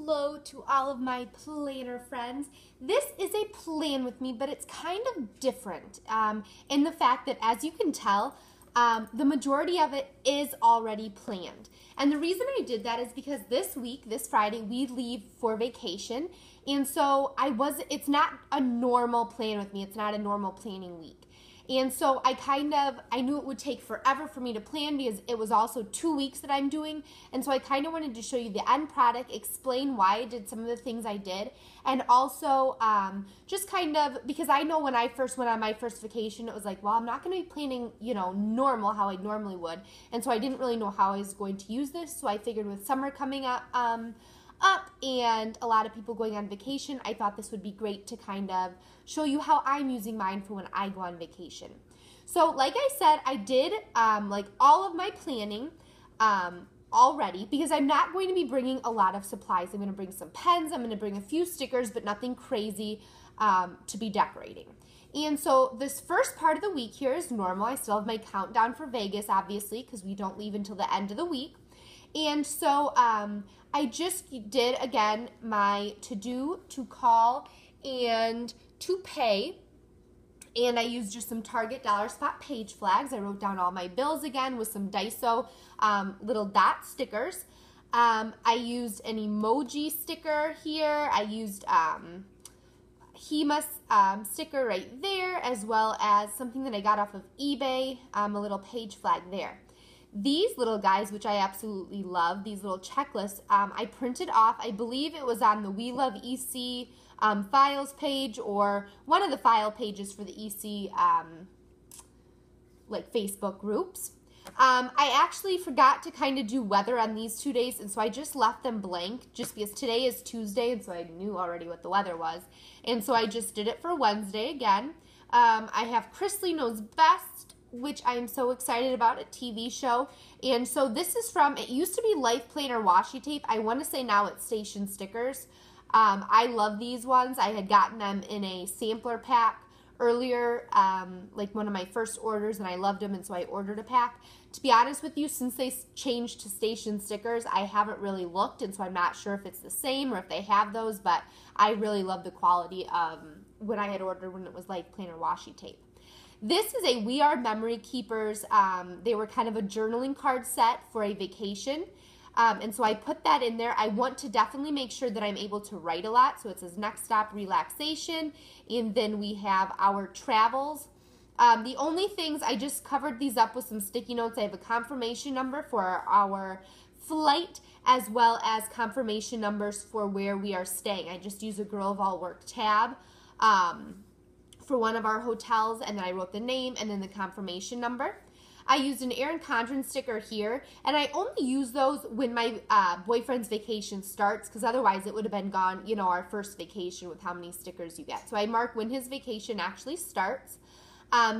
Hello to all of my planner friends. This is a plan with me, but it's kind of different in the fact that, as you can tell, the majority of it is already planned. And the reason I did that is because this week, this Friday, we leave for vacation. And so it's not a normal plan with me. It's not a normal planning week. And so I knew it would take forever for me to plan because it was also 2 weeks that I'm doing. And so I kind of wanted to show you the end product, explain why I did some of the things I did, and also just kind of, because I know when I first went on my first vacation, it was like, well, I'm not going to be planning, normal how I normally would. And so I didn't really know how I was going to use this. So I figured with summer coming up and a lot of people going on vacation, I thought this would be great to kind of show you how I'm using mine for when I go on vacation. So like I said, I did like all of my planning already because I'm not going to be bringing a lot of supplies. I'm going to bring some pens, I'm going to bring a few stickers, but nothing crazy to be decorating. And so this first part of the week here is normal. I still have my countdown for Vegas, obviously, because we don't leave until the end of the week. And so I just did, again, my to-do, to call, and to pay. And I used just some Target dollar spot page flags. I wrote down all my bills again with some Daiso little dot stickers. I used an emoji sticker here. I used HEMA sticker right there, as well as something that I got off of eBay, a little page flag there. These little guys, which I absolutely love, these little checklists, I printed off. I believe it was on the We Love EC files page, or one of the file pages for the EC like Facebook groups. I actually forgot to kind of do weather on these 2 days, and so I just left them blank just because today is Tuesday, and so I knew already what the weather was. And so I just did it for Wednesday again. I have Chrisley Knows Best, which I am so excited about, a TV show. And so this is from, it used to be Life Planner washi tape. I want to say now it's Station Stickers. I love these ones. I had gotten them in a sampler pack earlier, like one of my first orders, and I loved them, and so I ordered a pack. To be honest with you, since they changed to Station Stickers, I haven't really looked, and so I'm not sure if it's the same or if they have those, but I really love the quality of when I had ordered when it was Life Planner washi tape. This is a We Are Memory Keepers. They were kind of a journaling card set for a vacation. And so I put that in there. I want to definitely make sure that I'm able to write a lot. So it says next stop, relaxation. And then we have our travels. The only things, I just covered these up with some sticky notes. I have a confirmation number for our flight, as well as confirmation numbers for where we are staying. I just use a Girl of All Work tab for one of our hotels, and then I wrote the name and then the confirmation number. I used an Erin Condren sticker here, and I only use those when my boyfriend's vacation starts, because otherwise it would have been gone, our first vacation with how many stickers you get. So I mark when his vacation actually starts.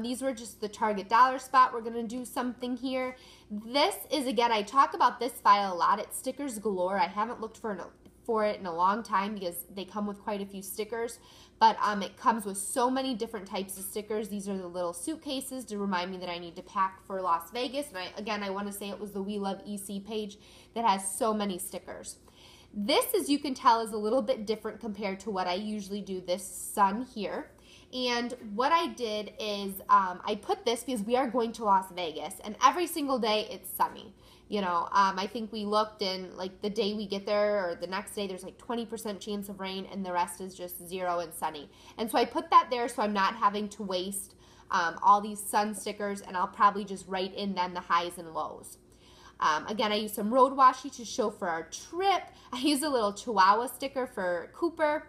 These were just the Target dollar spot. We're going to do something here. This is, again, I talk about this file a lot. It's stickers galore. I haven't looked for it in a long time because they come with quite a few stickers, but it comes with so many different types of stickers. These are the little suitcases to remind me that I need to pack for Las Vegas, and I want to say it was the We Love EC page that has so many stickers. This, as you can tell, is a little bit different compared to what I usually do, this sun here. And what I did is I put this because we are going to Las Vegas, and every single day it's sunny. I think we looked, and like the day we get there or the next day, there's like 20% chance of rain, and the rest is just 0 and sunny. And so I put that there so I'm not having to waste all these sun stickers, and I'll probably just write in them the highs and lows. Again, I used some road washi to show for our trip. I used a little Chihuahua sticker for Cooper.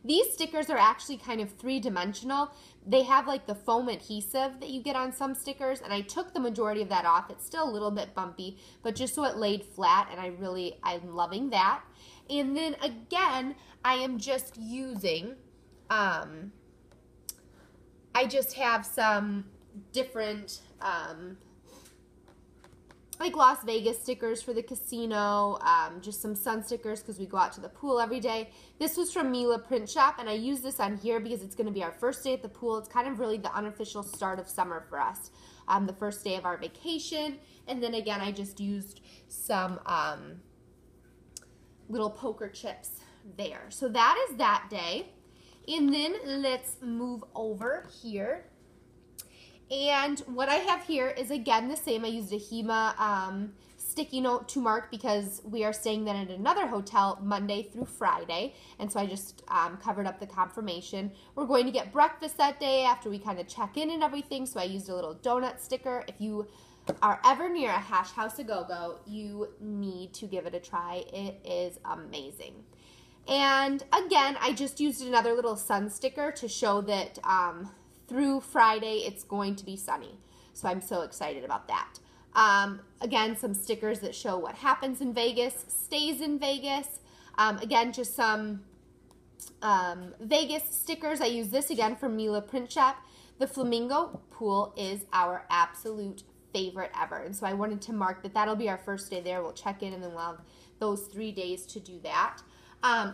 These stickers are actually kind of three-dimensional. They have like the foam adhesive that you get on some stickers, and I took the majority of that off. It's still a little bit bumpy, but just so it laid flat, and I'm loving that. And then again, I am just using, I just have some different, like Las Vegas stickers for the casino, just some sun stickers because we go out to the pool every day. This was from Mila Print Shop, and I use this on here because it's going to be our first day at the pool. It's kind of really the unofficial start of summer for us, the first day of our vacation. And then again, I just used some little poker chips there. So that is that day. And then let's move over here. And what I have here is, again, the same. I used a HEMA sticky note to mark because we are staying then at another hotel Monday through Friday. And so I just covered up the confirmation. We're going to get breakfast that day after we kind of check in and everything. So I used a little donut sticker. If you are ever near a Hash House A Go-Go, you need to give it a try. It is amazing. And again, I just used another little sun sticker to show that through Friday it's going to be sunny. So I'm so excited about that. Again, some stickers that show what happens in Vegas, stays in Vegas. Again, just some Vegas stickers. I use this again from Mila Print Shop. The Flamingo Pool is our absolute favorite ever. And so I wanted to mark that that'll be our first day there. We'll check in and then we'll have those 3 days to do that.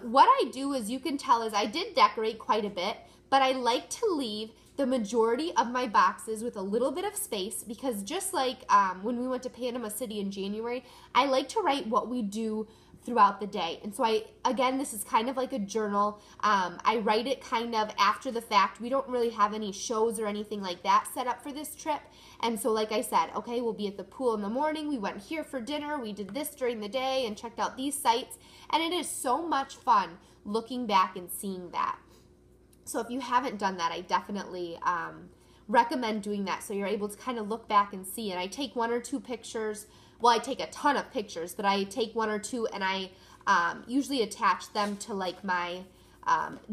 What I do, as you can tell, is I did decorate quite a bit, but I like to leave the majority of my boxes with a little bit of space because just like when we went to Panama City in January, I like to write what we do throughout the day. And so again, this is kind of like a journal. I write it kind of after the fact. We don't really have any shows or anything like that set up for this trip. And so like I said, okay, we'll be at the pool in the morning. We went here for dinner. We did this during the day and checked out these sites. And it is so much fun looking back and seeing that. So if you haven't done that, I definitely recommend doing that so you're able to kind of look back and see. And I take 1 or 2 pictures. Well, I take a ton of pictures, but I take 1 or 2 and I usually attach them to like my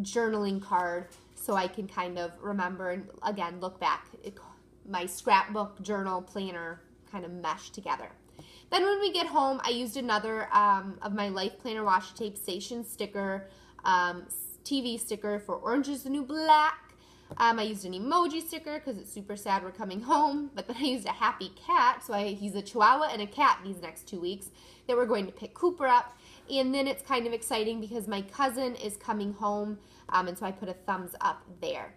journaling card so I can kind of remember and again look back. My scrapbook, journal, planner kind of mesh together. Then when we get home, I used another of my Life Planner washi tape station sticker, TV sticker for Orange is the New Black. I used an emoji sticker because it's super sad we're coming home, but then I used a happy cat, so he's a Chihuahua and a cat these next 2 weeks that we're going to pick Cooper up. And then it's kind of exciting because my cousin is coming home, and so I put a thumbs up there.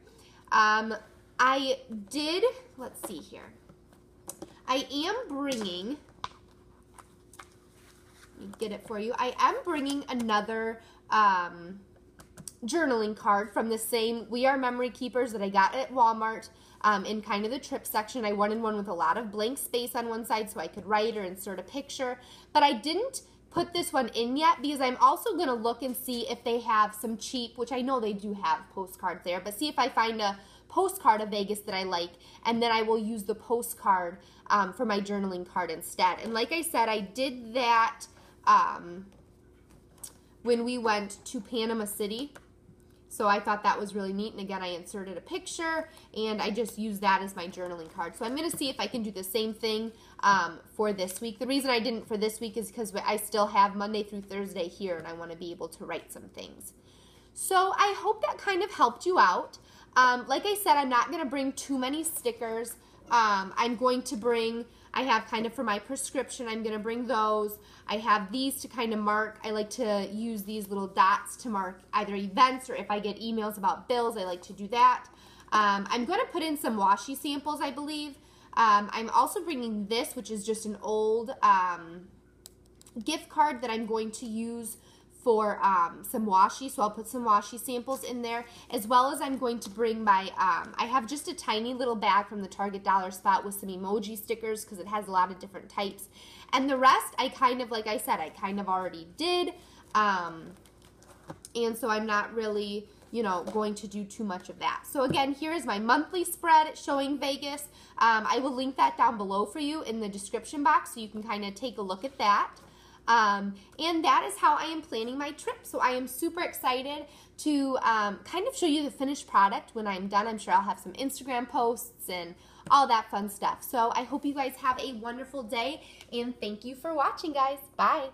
I did, let's see here, I am bringing, let me get it for you, I am bringing another journaling card from the same We Are Memory Keepers that I got at Walmart in kind of the trip section. I wanted one with a lot of blank space on one side so I could write or insert a picture, but I didn't put this one in yet because I'm also going to look and see if they have some cheap, which I know they do have postcards there, but see if I find a postcard of Vegas that I like, and then I will use the postcard for my journaling card instead. And like I said, I did that when we went to Panama City. So I thought that was really neat. And again, I inserted a picture and I just used that as my journaling card. So I'm going to see if I can do the same thing for this week. The reason I didn't for this week is because I still have Monday through Thursday here and I want to be able to write some things. So I hope that kind of helped you out. Like I said, I'm not going to bring too many stickers. I'm going to bring, I have kind of for my prescription, I'm going to bring those. I have these to kind of mark. I like to use these little dots to mark either events or if I get emails about bills, I like to do that. I'm going to put in some washi samples, I believe. I'm also bringing this, which is just an old gift card that I'm going to use for some washi, so I'll put some washi samples in there, as well as I'm going to bring my, I have just a tiny little bag from the Target Dollar Spot with some emoji stickers because it has a lot of different types, and the rest I kind of, like I said, I kind of already did, and so I'm not really, you know, going to do too much of that. So again, here is my monthly spread showing Vegas. I will link that down below for you in the description box so you can kind of take a look at that. And that is how I am planning my trip. So I am super excited to kind of show you the finished product when I'm done. I'm sure I'll have some Instagram posts and all that fun stuff. So I hope you guys have a wonderful day, and thank you for watching, guys. Bye.